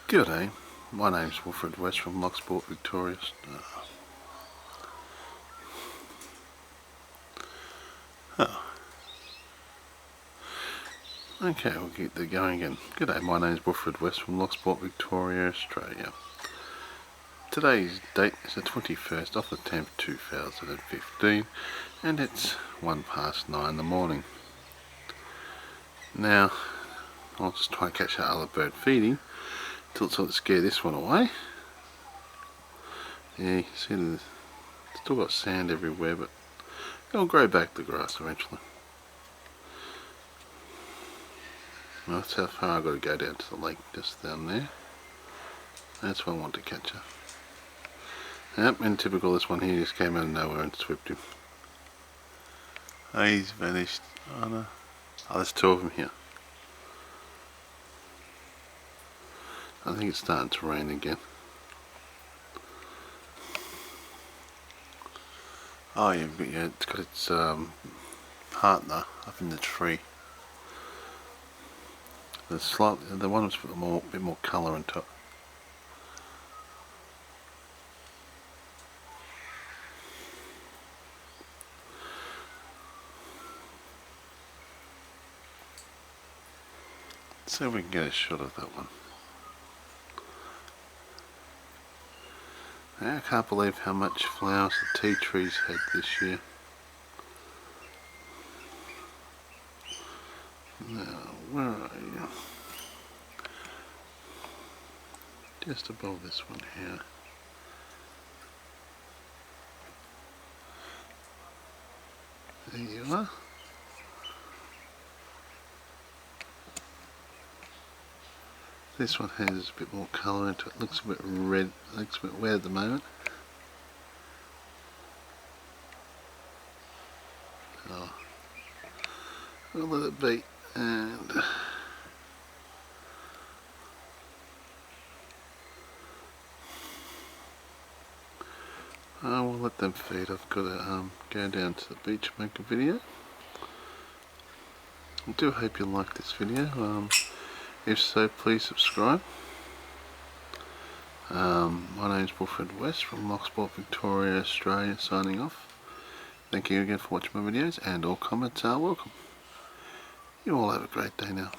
G'day, my name's Wilfred West from Loch, Victoria. Okay, we'll get there going again. G'day, my name's Wilfred West from Loch, Victoria, Australia. Today's date is the 21st of the 10th 2015 and it's 9:01 in the morning. Now, I'll just try and catch that other bird feeding till it sort of scare this one away. Yeah, you can see there's still got sand everywhere, but it'll grow back the grass eventually. Well, that's how far I've got to go down to the lake, just down there. That's what I want to catch her. Yep, and typical, this one here just came out of nowhere and swept him. Oh, he's vanished. Oh no. Oh, there's two of them here. I think it's starting to rain again. Oh yeah, but yeah, it's got its partner up in the tree. The one was a bit more colour into it. Let's see if we can get a shot of that one. I can't believe how much flowers the tea trees had this year. Now, where are you? Just above this one here. There you are. This one has a bit more colour into it. Looks a bit red, looks a bit wet at the moment. Oh, we'll let it be, and I will let them feed. I've got to go down to the beach and make a video. I do hope you like this video. If so, please subscribe. My name is Wilfred West from Loch, Victoria, Australia, signing off. Thank you again for watching my videos, and all comments are welcome. You all have a great day now.